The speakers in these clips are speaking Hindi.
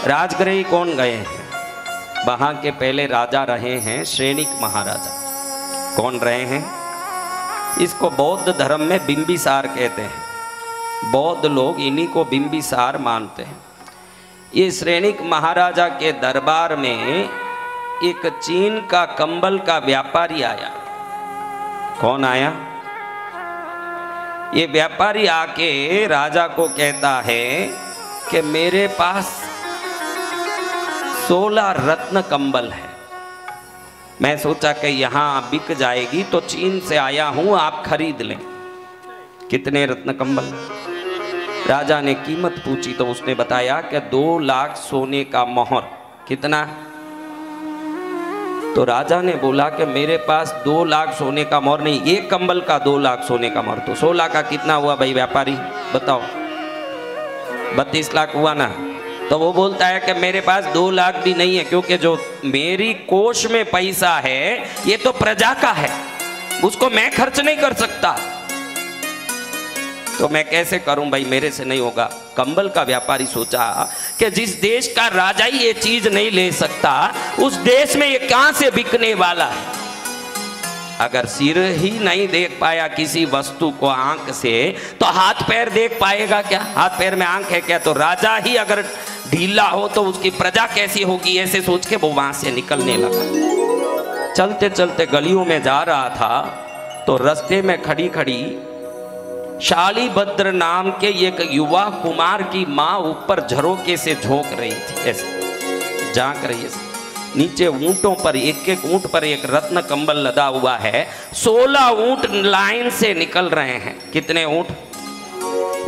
राजगृह कौन गए हैं? वहां के पहले राजा रहे हैं श्रेणिक महाराजा। कौन रहे हैं? इसको बौद्ध धर्म में बिंबिसार कहते हैं। बौद्ध लोग इन्हीं को बिंबिसार मानते हैं। ये श्रेणिक महाराजा के दरबार में एक चीन का कंबल का व्यापारी आया। कौन आया? ये व्यापारी आके राजा को कहता है कि मेरे पास 16 रत्न कंबल है। मैं सोचा कि यहाँ बिक जाएगी तो चीन से आया हूं, आप खरीद लें। कितने रत्न कंबल? राजा ने कीमत पूछी तो उसने बताया कि 2 लाख सोने का मोहर। कितना? तो राजा ने बोला कि मेरे पास 2 लाख सोने का मोहर नहीं, एक कंबल का 2 लाख सोने का मोहर। तो 16 का कितना हुआ भाई व्यापारी, बताओ? 32 लाख हुआ ना। तो वो बोलता है कि मेरे पास 2 लाख भी नहीं है, क्योंकि जो मेरी कोष में पैसा है ये तो प्रजा का है, उसको मैं खर्च नहीं कर सकता। तो मैं कैसे करूं भाई, मेरे से नहीं होगा। कंबल का व्यापारी सोचा कि जिस देश का राजा ही ये चीज नहीं ले सकता, उस देश में ये कहां से बिकने वाला है। अगर सिर ही नहीं देख पाया किसी वस्तु को आंख से, तो हाथ पैर देख पाएगा क्या? हाथ पैर में आंख है क्या? तो राजा ही अगर ढीला हो तो उसकी प्रजा कैसी होगी, ऐसे सोच के वो वहां से निकलने लगा। चलते चलते गलियों में जा रहा था तो रास्ते में खड़ी खड़ी शालीभद्र नाम के एक युवा कुमार की माँ ऊपर झरोके से झोंक रही थी, ऐसे झांक रही है। नीचे ऊंटों पर एक एक ऊंट पर एक रत्न कंबल लदा हुआ है। 16 ऊंट लाइन से निकल रहे हैं। कितने ऊंट?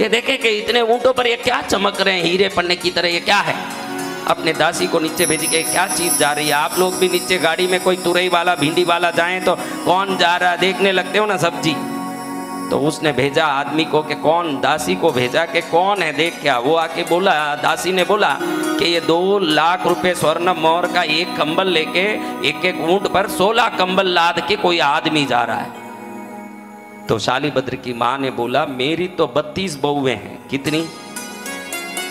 ये देखें कि इतने ऊंटों पर ये क्या चमक रहे हैं हीरे पन्ने की तरह, ये क्या है? अपने दासी को नीचे भेजी के क्या चीज जा रही है। आप लोग भी नीचे गाड़ी में कोई तुरई वाला भिंडी वाला जाएं तो कौन जा रहा है देखने लगते हो ना सब्जी। तो उसने भेजा आदमी को कि कौन, दासी को भेजा कि कौन है देख क्या। वो आके बोला, दासी ने बोला कि ये 2 लाख रुपए स्वर्ण मोहर का एक कंबल लेके एक एक ऊंट पर 16 कंबल लाद के कोई आदमी जा रहा है। तो शालीभद्र की माँ ने बोला मेरी तो 32 बहुएं हैं। कितनी?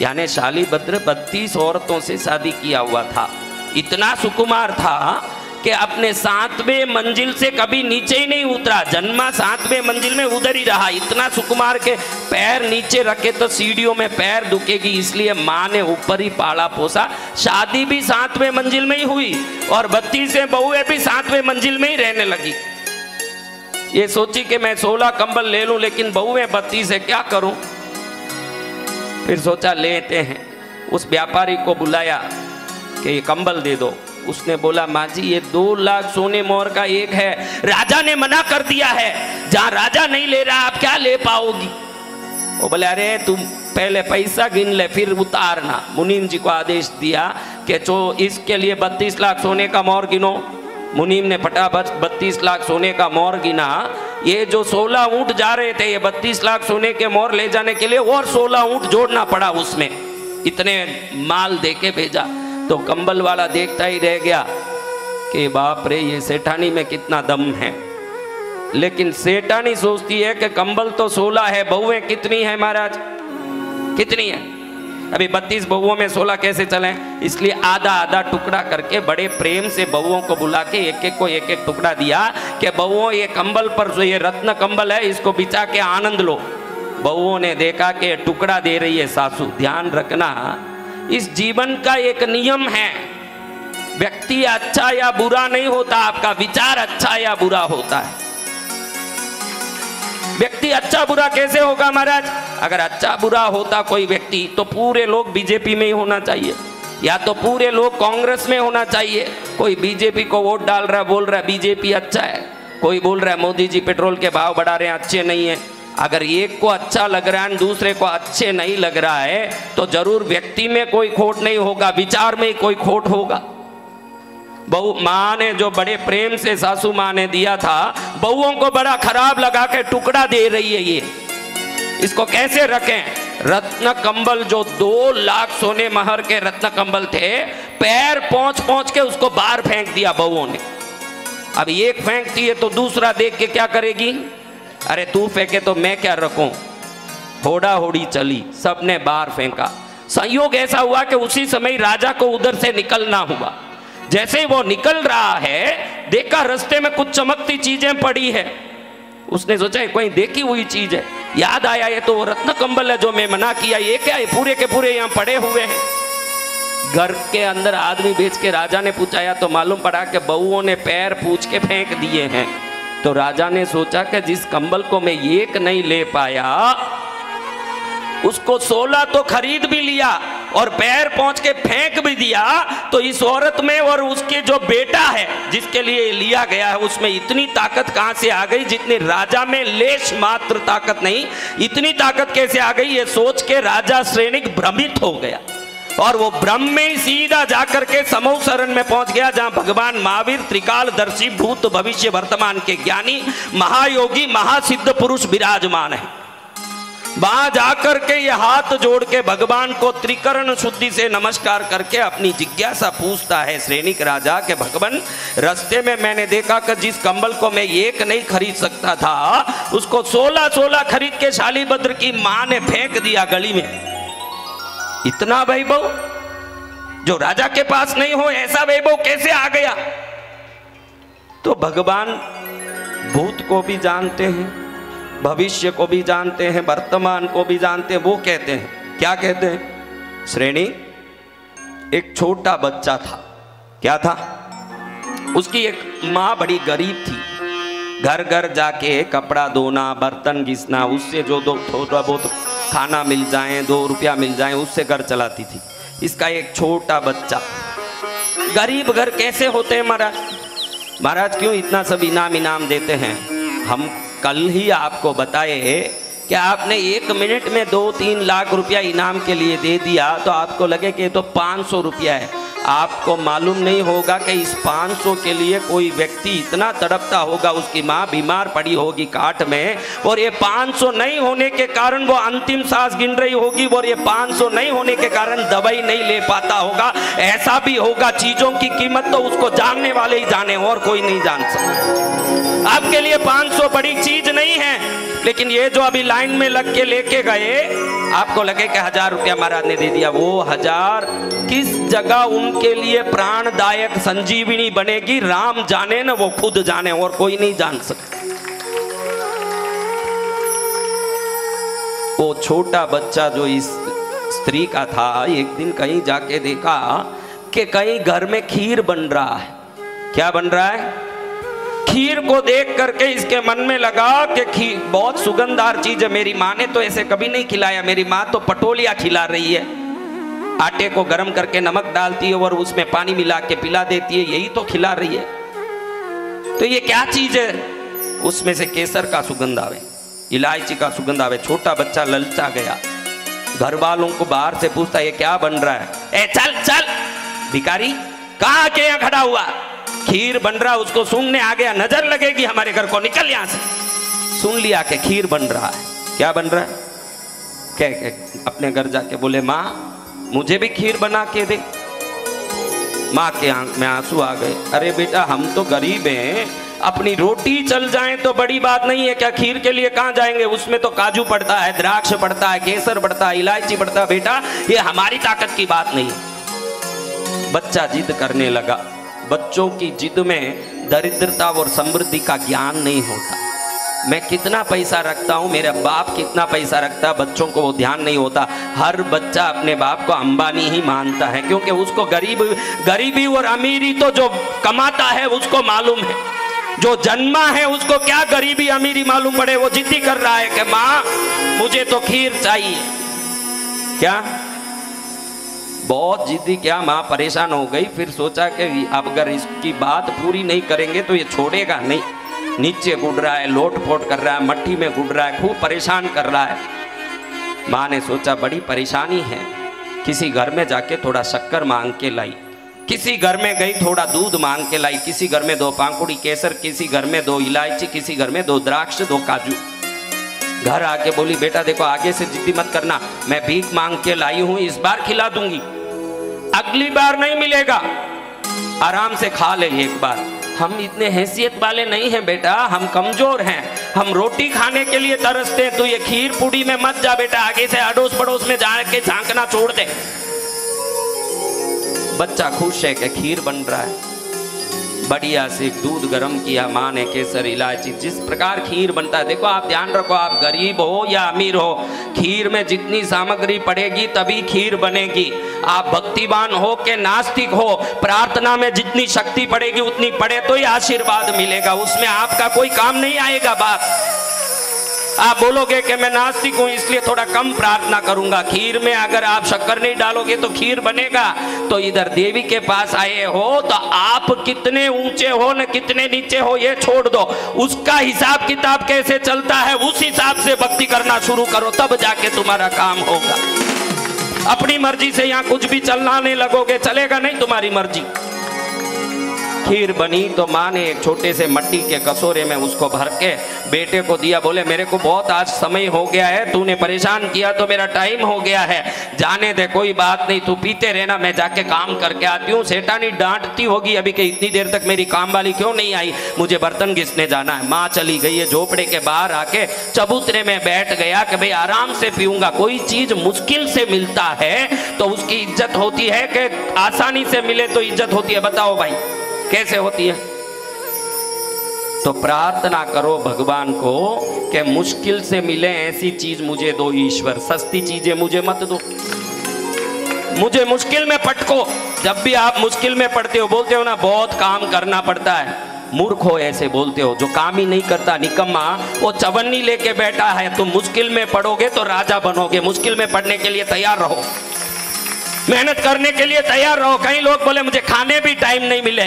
यानी शालीभद्र 32 औरतों से शादी किया हुआ था। इतना सुकुमार था कि अपने 7वें मंजिल से कभी नीचे ही नहीं उतरा, जन्मा 7वें मंजिल में उधर ही रहा। इतना सुकुमार के पैर नीचे रखे तो सीढ़ियों में पैर दुखेगी, इसलिए माँ ने ऊपर ही पाला पोसा। शादी भी 7वें मंजिल में ही हुई और 32 बहुएं भी 7वें मंजिल में ही रहने लगी। ये सोची कि मैं 16 कंबल ले लूं, लेकिन बहुएं 32 है, क्या करूं? फिर सोचा लेते हैं। उस व्यापारी को बुलाया कि ये कंबल दे दो। उसने बोला माँ जी ये 2 लाख सोने मोहर का एक है, राजा ने मना कर दिया है, जहां राजा नहीं ले रहा आप क्या ले पाओगी? वो बोले अरे तुम पहले पैसा गिन ले फिर उतारना। मुनीम जी को आदेश दिया कि जो इसके लिए 32 लाख सोने का मोहर गिनो। मुनीम ने फटाफट 32 लाख सोने का मोहर गिना। ये जो 16 ऊंट जा रहे थे, ये 32 लाख सोने के मोहर ले जाने के लिए और 16 ऊंट जोड़ना पड़ा उसमें। इतने माल दे के भेजा। तो कंबल वाला देखता ही रह गया कि बाप रे ये सेठानी में कितना दम है। लेकिन सेठानी सोचती है कि कंबल तो 16 है, बहुएं कितनी है महाराज? कितनी है? अभी 32 बहुओं में 16 कैसे चलें? इसलिए आधा आधा टुकड़ा करके बड़े प्रेम से बहुओं को बुला के एक एक को एक एक टुकड़ा दिया कि बहुओं ये कंबल पर जो ये रत्न कंबल है इसको बिछा के आनंद लो। बहुओं ने देखा कि टुकड़ा दे रही है सासू। ध्यान रखना, इस जीवन का एक नियम है, व्यक्ति अच्छा या बुरा नहीं होता, आपका विचार अच्छा या बुरा होता है। व्यक्ति अच्छा बुरा कैसे होगा महाराज? अगर अच्छा बुरा होता कोई व्यक्ति तो पूरे लोग बीजेपी में ही होना चाहिए, या तो पूरे लोग कांग्रेस में होना चाहिए। कोई बीजेपी को वोट डाल रहा है, बोल रहा है बीजेपी अच्छा है, कोई बोल रहा है मोदी जी पेट्रोल के भाव बढ़ा रहे हैं, अच्छे नहीं है। अगर एक को अच्छा लग रहा है दूसरे को अच्छे नहीं लग रहा है तो जरूर व्यक्ति में कोई खोट नहीं होगा, विचार में ही कोई खोट होगा। बहू माँ ने जो बड़े प्रेम से सासू माँ ने दिया था, बहुओं को बड़ा खराब लगा के टुकड़ा दे रही है। ये इसको कैसे रखें? रत्न कंबल जो 2 लाख सोने महर के रत्न कंबल थे, पैर पहुंच पहुंच के उसको बाहर फेंक दिया बहुओं ने। अब एक फेंकती है तो दूसरा देख के क्या करेगी? अरे तू फेंके तो मैं क्या रखूं? होड़ा होड़ी चली, सबने बाहर फेंका। संयोग ऐसा हुआ कि उसी समय राजा को उधर से निकलना हुआ। जैसे ही वो निकल रहा है, देखा रास्ते में कुछ चमकती चीजें पड़ी है। उसने सोचा कोई देखी हुई चीज है, याद आया ये तो वो रत्न कंबल है जो मैं मना किया, ये क्या है, पूरे के पूरे यहाँ पड़े हुए हैं। घर के अंदर आदमी भेज के राजा ने पूछा तो मालूम पड़ा कि बहुओं ने पैर पूछ के फेंक दिए हैं। तो राजा ने सोचा कि जिस कंबल को मैं एक नहीं ले पाया, उसको 16 तो खरीद भी लिया और पैर पहुंच के फेंक भी दिया, तो इस औरत में और उसके जो बेटा है जिसके लिए लिया गया है उसमें इतनी ताकत कहां से आ गई, जितनी राजा में लेश मात्र ताकत नहीं, इतनी ताकत कैसे आ गई, ये सोच के राजा श्रेणिक भ्रमित हो गया। और वो ब्रह्म में ही सीधा जाकर के समूह शरण में पहुंच गया, जहां भगवान महावीर त्रिकालदर्शी भूत भविष्य वर्तमान के ज्ञानी महायोगी महासिद्ध पुरुष विराजमान है। वहां जाकर के ये हाथ जोड़ के भगवान को त्रिकरण शुद्धि से नमस्कार करके अपनी जिज्ञासा पूछता है श्रेणिक राजा के भगवान, रास्ते में मैंने देखा कि जिस कंबल को मैं एक नहीं खरीद सकता था, उसको 16 खरीद के शालीभद्र की मां ने फेंक दिया गली में। इतना वैभव जो राजा के पास नहीं हो, ऐसा वैभव कैसे आ गया? तो भगवान भूत को भी जानते हैं, भविष्य को भी जानते हैं, वर्तमान को भी जानते हैं। वो कहते हैं, क्या कहते हैं? श्रेणी, एक छोटा बच्चा था। क्या था? उसकी एक माँ बड़ी गरीब थी, घर घर जाके कपड़ा धोना, बर्तन घिसना, उससे जो दो थोड़ा बहुत खाना मिल जाए, 2 रुपया मिल जाए, उससे घर चलाती थी। इसका एक छोटा बच्चा, गरीब घर कैसे होते हैं महाराज? महाराज क्यों इतना सब इनाम देते हैं? हम कल ही आपको बताए कि आपने 1 मिनट में 2-3 लाख रुपया इनाम के लिए दे दिया तो आपको लगे कि ये तो 500 रुपया है। आपको मालूम नहीं होगा कि इस 500 के लिए कोई व्यक्ति इतना तड़पता होगा, उसकी माँ बीमार पड़ी होगी काट में, और ये 500 नहीं होने के कारण वो अंतिम सांस गिन रही होगी, और ये 500 नहीं होने के कारण दवाई नहीं ले पाता होगा। ऐसा भी होगा। चीजों की कीमत तो उसको जानने वाले ही जाने, और कोई नहीं जान सकता। आपके लिए 500 बड़ी चीज नहीं है, लेकिन ये जो अभी लाइन में लग के लेके गए, आपको लगे कि 1000 रुपया महाराज ने दे दिया। वो 1000 किस जगह उनके लिए प्राणदायक संजीवनी बनेगी, राम जाने ना, वो खुद जाने, और कोई नहीं जान सकता। वो छोटा बच्चा जो इस स्त्री का था, एक दिन कहीं जाके देखा कि कहीं घर में खीर बन रहा है। क्या बन रहा है? खीर को देख करके इसके मन में लगा कि खीर बहुत सुगंधदार चीज है, मेरी माँ ने तो ऐसे कभी नहीं खिलाया, मेरी माँ तो पटोलिया खिला रही है, आटे को गर्म करके नमक डालती है और उसमें पानी मिला के पिला देती है, यही तो खिला रही है। तो ये क्या चीज है? उसमें से केसर का सुगंध आवे, इलायची का सुगंध आवे। छोटा बच्चा ललचा गया, घर वालों को बाहर से पूछता ये क्या बन रहा है? ए चल चल भिखारी, कहाँ आके यहाँ खड़ा हुआ? खीर बन रहा, उसको सूंघने आ गया, नजर लगेगी हमारे घर को, निकल यहां से। सुन लिया कि खीर बन रहा है। क्या बन रहा है? क्या अपने घर जाके बोले, माँ मुझे भी खीर बना के दे। माँ के आंख में आंसू आ गए। अरे बेटा, हम तो गरीब हैं, अपनी रोटी चल जाए तो बड़ी बात नहीं है, क्या खीर के लिए कहाँ जाएंगे? उसमें तो काजू पड़ता है, द्राक्ष पड़ता है, केसर पड़ता है, इलायची पड़ता है। बेटा ये हमारी ताकत की बात नहीं। बच्चा जिद करने लगा। बच्चों की जिद में दरिद्रता और समृद्धि का ज्ञान नहीं होता। मैं कितना पैसा रखता हूँ, मेरा बाप कितना पैसा रखता है, बच्चों को वो ध्यान नहीं होता। हर बच्चा अपने बाप को अंबानी ही मानता है, क्योंकि उसको गरीबी और अमीरी तो जो कमाता है उसको मालूम है, जो जन्मा है उसको क्या गरीबी अमीरी मालूम पड़े। वो जिद्दी कर रहा है कि माँ मुझे तो खीर चाहिए। क्या बहुत जिद्दी, क्या माँ परेशान हो गई। फिर सोचा कि अब अगर इसकी बात पूरी नहीं करेंगे तो ये छोड़ेगा नहीं। नीचे गुड़ रहा है, लोट पोट कर रहा है, मट्टी में गुड़ रहा है, खूब परेशान कर रहा है। माँ ने सोचा बड़ी परेशानी है, किसी घर में जाके थोड़ा शक्कर मांग के लाई। किसी घर में गई, थोड़ा दूध मांग के लाई। किसी घर में 2 पांकुड़ी केसर, किसी घर में 2 इलायची, किसी घर में 2 द्राक्ष, 2 काजू। घर आके बोली, बेटा देखो आगे से जिद्दी मत करना, मैं भीख मांग के लाई हूं, इस बार खिला दूंगी, अगली बार नहीं मिलेगा, आराम से खा ले एक बार। हम इतने हैसियत वाले नहीं हैं बेटा, हम कमजोर हैं, हम रोटी खाने के लिए तरसते हैं, तो ये खीर पूड़ी में मत जा बेटा, आगे से अड़ोस पड़ोस में जाके झांकना छोड़ दे। बच्चा खुश है कि खीर बन रहा है, बढ़िया से दूध गर्म किया माँ ने, केसर इलायची, जिस प्रकार खीर बनता है। देखो आप ध्यान रखो, आप गरीब हो या अमीर हो, खीर में जितनी सामग्री पड़ेगी तभी खीर बनेगी। आप भक्तिवान हो कि नास्तिक हो, प्रार्थना में जितनी शक्ति पड़ेगी उतनी पड़े तो ही आशीर्वाद मिलेगा, उसमें आपका कोई काम नहीं आएगा। बात आप बोलोगे कि मैं नास्तिक हूं इसलिए थोड़ा कम प्रार्थना करूंगा, खीर में अगर आप शक्कर नहीं डालोगे तो खीर बनेगा। तो इधर देवी के पास आए हो तो आप कितने ऊंचे हो न कितने नीचे हो ये छोड़ दो, उसका हिसाब किताब कैसे चलता है उस हिसाब से भक्ति करना शुरू करो, तब जाके तुम्हारा काम होगा। अपनी मर्जी से यहाँ कुछ भी चलाने लगोगे चलेगा नहीं, तुम्हारी मर्जी। खीर बनी तो माँ ने एक छोटे से मट्टी के कटोरे में उसको भर के बेटे को दिया, बोले मेरे को बहुत आज समय हो गया है, तूने परेशान किया तो मेरा टाइम हो गया है, जाने दे कोई बात नहीं, तू पीते रहना, मैं जाके काम करके आती हूँ। सेठानी डांटती होगी अभी कि इतनी देर तक मेरी काम वाली क्यों नहीं आई, मुझे बर्तन घिसने जाना है। माँ चली गई है, झोपड़े के बाहर आके चबूतरे में बैठ गया कि भाई आराम से पीऊंगा। कोई चीज मुश्किल से मिलता है तो उसकी इज्जत होती है कि आसानी से मिले तो इज्जत होती है? बताओ भाई कैसे होती है? तो प्रार्थना करो भगवान को कि मुश्किल से मिले ऐसी चीज मुझे दो ईश्वर, सस्ती चीजें मुझे मत दो, मुझे मुश्किल में पटको। जब भी आप मुश्किल में पड़ते हो बोलते हो ना बहुत काम करना पड़ता है, मूर्ख हो ऐसे बोलते हो, जो काम ही नहीं करता निकम्मा वो चवन्नी लेके बैठा है। तुम मुश्किल में पड़ोगे तो राजा बनोगे, मुश्किल में पड़ने के लिए तैयार रहो, मेहनत करने के लिए तैयार रहो। कई लोग बोले मुझे खाने भी टाइम नहीं मिले,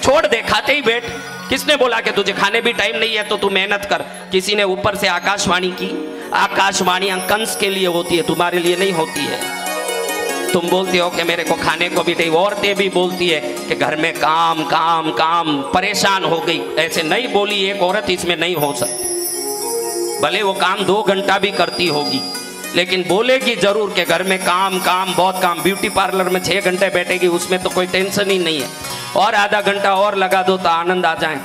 छोड़ दे, खाते ही बैठ। किसने बोला कि तुझे खाने भी टाइम नहीं है तो तू मेहनत कर? किसी ने ऊपर से आकाशवाणी की, आकाशवाणी कंस के लिए होती है, तुम्हारे लिए नहीं होती है। तुम बोलते हो कि मेरे को खाने को भी नहीं, औरतें भी बोलती है कि घर में काम काम काम, परेशान हो गई। ऐसे नहीं बोली एक औरत इसमें नहीं हो सकती, भले वो काम 2 घंटा भी करती होगी लेकिन बोलेगी जरूर कि घर में काम काम बहुत काम। ब्यूटी पार्लर में 6 घंटे बैठेगी, उसमें तो कोई टेंशन ही नहीं है, और आधा घंटा और लगा दो तो आनंद आ जाए।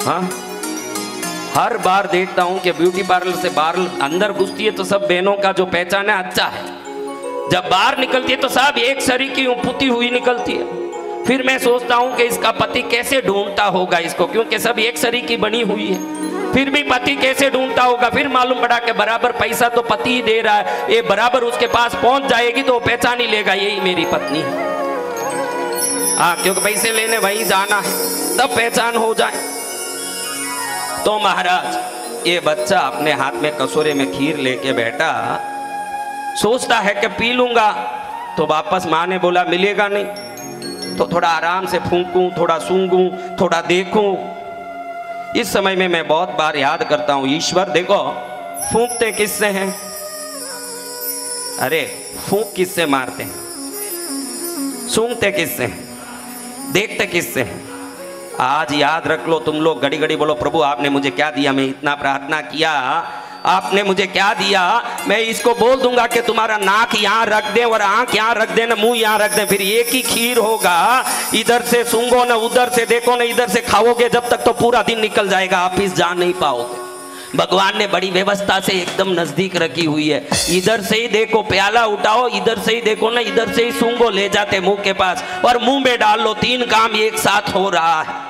हाँ, हर बार देखता हूं कि ब्यूटी पार्लर से बाहर अंदर घुसती है तो सब बहनों का जो पहचान है अच्छा है, जब बाहर निकलती है तो सब एक सरी की पुती हुई निकलती है। फिर मैं सोचता हूं कि इसका पति कैसे ढूंढता होगा इसको, क्योंकि सब एक सरी की बनी हुई है, फिर भी पति कैसे ढूंढता होगा। फिर मालूम पड़ा कि बराबर पैसा तो पति ही दे रहा है, ये बराबर उसके पास पहुंच जाएगी तो पहचान ही लेगा यही मेरी पत्नी है। हाँ, क्योंकि पैसे लेने वहीं जाना है, तब पहचान हो जाए। तो महाराज ये बच्चा अपने हाथ में कटोरे में खीर लेके बैठा, सोचता है कि पी लूंगा, तो वापस माँ ने बोला मिलेगा नहीं, तो थोड़ा आराम से फूंकूं, थोड़ा सूंघूं, थोड़ा देखूं। इस समय में मैं बहुत बार याद करता हूं, ईश्वर देखो फूंकते किससे हैं? अरे फूंक किससे मारते हैं? सूंघते किससे हैं? देखते किससे हैं? आज याद रख लो तुम लोग, घड़ी घड़ी बोलो प्रभु आपने मुझे क्या दिया, मैं इतना प्रार्थना किया आपने मुझे क्या दिया। मैं इसको बोल दूंगा कि तुम्हारा नाक यहाँ रख दे और आंख यहाँ रख दे, ना मुंह यहाँ रख दे, फिर एक ही खीर होगा। इधर से सूंघो ना उधर से देखो ना इधर से खाओगे, जब तक तो पूरा दिन निकल जाएगा, ऑफिस जा नहीं पाओगे। भगवान ने बड़ी व्यवस्था से एकदम नजदीक रखी हुई है। इधर से ही देखो, प्याला उठाओ, इधर से ही देखो ना, इधर से ही सूंघो, ले जाते मुंह के पास और मुंह में डाल लो, 3 काम एक साथ हो रहा है।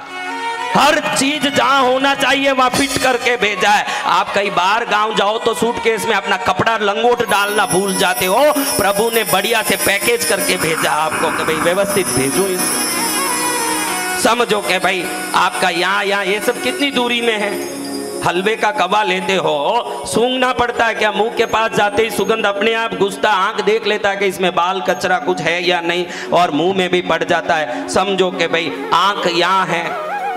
हर चीज जहां होना चाहिए वहां फिट करके भेजा है। आप कई बार गांव जाओ तो सूटकेस में अपना कपड़ा लंगोट डालना भूल जाते हो, प्रभु ने बढ़िया से पैकेज करके भेजा आपको कि भाई व्यवस्थित भेजो, समझो कि भाई आपका यहाँ ये सब कितनी दूरी में है। हलवे का कवा लेते हो, सूंघना पड़ता है क्या? मुंह के पास जाते ही सुगंध अपने आप घुसता, आंख देख लेता है कि इसमें बाल कचरा कुछ है या नहीं, और मुंह में भी पड़ जाता है। समझो कि भाई आंख यहाँ है,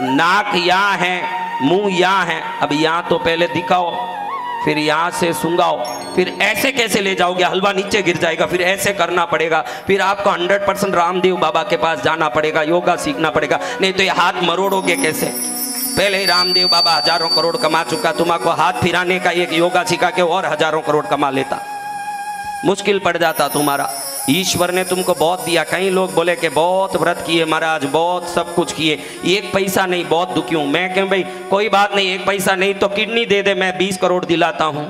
नाक यहाँ है, मुंह यहाँ है। अब यहाँ तो पहले दिखाओ, फिर यहाँ से सूंघाओ, फिर ऐसे कैसे ले जाओगे? हलवा नीचे गिर जाएगा, फिर ऐसे करना पड़ेगा। फिर आपको 100% रामदेव बाबा के पास जाना पड़ेगा, योगा सीखना पड़ेगा, नहीं तो ये हाथ मरोड़ोगे कैसे? पहले ही रामदेव बाबा हजारों करोड़ कमा चुका, तुम्हारा हाथ फिराने का एक योगा सिखा के और हजारों करोड़ कमा लेता, मुश्किल पड़ जाता तुम्हारा। ईश्वर ने तुमको बहुत दिया। कई लोग बोले कि बहुत व्रत किए महाराज, बहुत सब कुछ किए, एक पैसा नहीं, बहुत दुखी हूं। मैं कहूं भाई कोई बात नहीं, एक पैसा नहीं तो किडनी दे दे, मैं 20 करोड़ दिलाता हूं।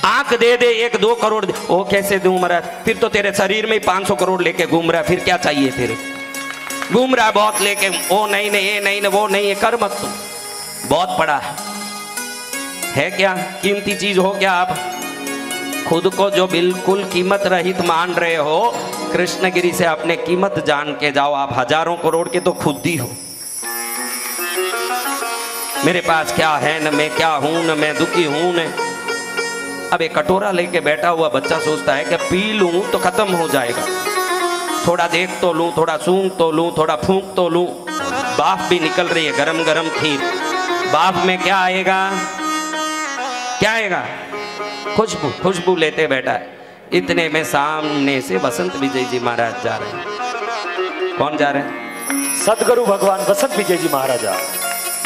आंख दे दे 1-2 करोड़ दे, वो कैसे दूं महाराज? फिर तो तेरे शरीर में ही 500 करोड़ लेके घूम रहा, फिर क्या चाहिए? फिर घूम रहा बहुत लेके, ओ नहीं नहीं, ये नहीं वो नहीं, ये कर मत। तुम बहुत पड़ा है क्या कीमती चीज हो क्या? आप खुद को जो बिल्कुल कीमत रहित मान रहे हो, कृष्णगिरी से अपने कीमत जान के जाओ। आप हजारों करोड़ के तो खुद ही हो। मेरे पास क्या है, न मैं क्या हूं, न मैं दुखी हूं न। अब एक कटोरा लेके बैठा हुआ बच्चा सोचता है कि पी लूं तो खत्म हो जाएगा, थोड़ा देख तो लूं, थोड़ा सूंघ तो लूं, थोड़ा फूंक तो लूं। भाप भी निकल रही है, गरम गरम खीर। भाप में क्या आएगा? क्या आएगा? खुशबू। खुशबू लेते बैठा है। इतने में सामने से बसंत विजय जी महाराज जा रहे हैं। कौन जा रहे हैं? सदगुरु भगवान बसंत विजय जी महाराज।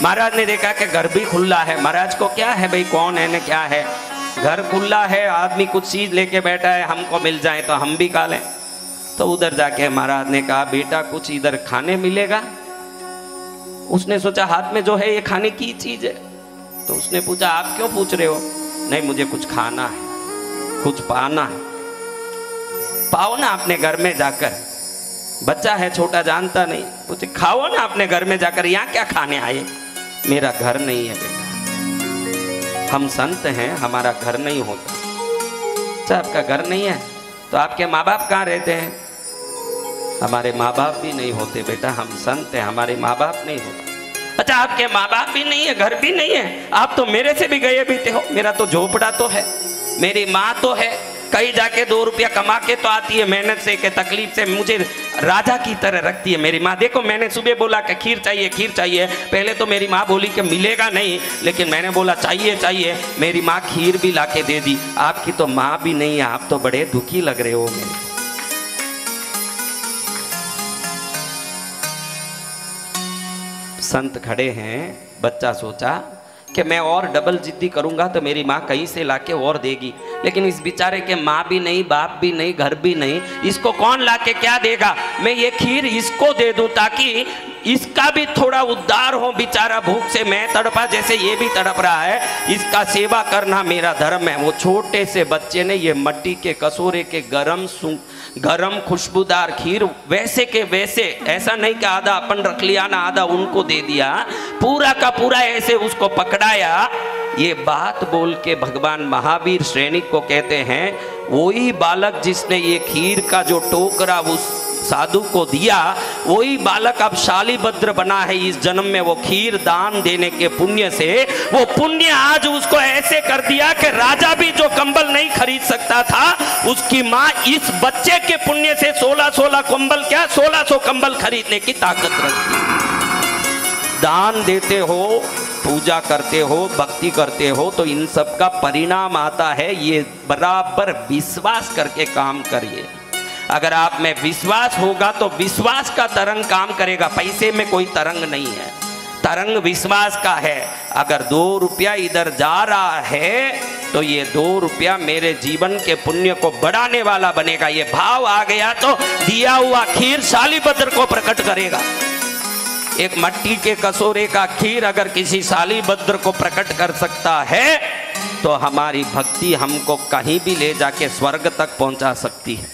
महाराज ने देखा कि घर भी खुला है। महाराज को क्या है भाई, कौन है न क्या है, घर खुला है, आदमी कुछ चीज लेके बैठा है, हमको मिल जाए तो हम भी खा लें। तो उधर जाके महाराज ने कहा बेटा कुछ इधर खाने मिलेगा? उसने सोचा हाथ में जो है ये खाने की चीज है। तो उसने पूछा आप क्यों पूछ रहे हो? नहीं मुझे कुछ खाना है, कुछ पाना है। पाओ ना अपने घर में जाकर। बच्चा है छोटा, जानता नहीं, पूछे खाओ ना अपने घर में जाकर, यहाँ क्या खाने आए? मेरा घर नहीं है बेटा, हम संत हैं, हमारा घर नहीं होता। अच्छा आपका घर नहीं है तो आपके माँ बाप कहाँ रहते हैं? हमारे माँ बाप भी नहीं होते बेटा, हम संत हैं, हमारे माँ बाप नहीं होते। अच्छा आपके माँ बाप भी नहीं है, घर भी नहीं है, आप तो मेरे से भी गए बीते हो। मेरा तो झोपड़ा तो है, मेरी माँ तो है, कहीं जाके 2 रुपया कमा के तो आती है मेहनत से, के तकलीफ से मुझे राजा की तरह रखती है मेरी माँ। देखो मैंने सुबह बोला कि खीर चाहिए, खीर चाहिए। पहले तो मेरी माँ बोली कि मिलेगा नहीं, लेकिन मैंने बोला चाहिए चाहिए, मेरी माँ खीर भी लाके दे दी। आपकी तो माँ भी नहीं है, आप तो बड़े दुखी लग रहे हो मेरे। संत खड़े हैं। बच्चा सोचा कि मैं और डबल जिद्दी करूंगा तो मेरी माँ कहीं से लाके और देगी, लेकिन इस बेचारे के माँ भी नहीं, बाप भी नहीं, घर भी नहीं, इसको कौन लाके क्या देगा? मैं ये खीर इसको दे दूं ताकि इसका भी थोड़ा उद्धार हो। बेचारा भूख से मैं तड़पा जैसे ये भी तड़प रहा है, इसका सेवा करना मेरा धर्म है। वो छोटे से बच्चे ने ये मट्टी के कसूरे के गरम खुशबूदार खीर वैसे के वैसे, ऐसा नहीं कि आधा अपन रख लिया ना आधा उनको दे दिया, पूरा का पूरा ऐसे उसको पकड़ाया। ये बात बोल के भगवान महावीर सैनिक को कहते हैं, वही बालक जिसने ये खीर का जो टोकरा उस साधु को दिया, वही बालक अब शालीभद्र बना है इस जन्म में। वो खीर दान देने के पुण्य से, वो पुण्य आज उसको ऐसे कर दिया कि राजा भी जो कंबल नहीं खरीद सकता था, उसकी माँ इस बच्चे के पुण्य से 16 कंबल, क्या 1600 कंबल खरीदने की ताकत रखती। दान देते हो, पूजा करते हो, भक्ति करते हो तो इन सब का परिणाम आता है। ये बराबर विश्वास करके काम करिए। अगर आप में विश्वास होगा तो विश्वास का तरंग काम करेगा। पैसे में कोई तरंग नहीं है, तरंग विश्वास का है। अगर 2 रुपया इधर जा रहा है तो ये 2 रुपया मेरे जीवन के पुण्य को बढ़ाने वाला बनेगा। ये भाव आ गया तो दिया हुआ खीर शालीभद्र को प्रकट करेगा। एक मट्टी के कसूरे का खीर अगर किसी शालीभद्र को प्रकट कर सकता है तो हमारी भक्ति हमको कहीं भी ले जाके स्वर्ग तक पहुंचा सकती है।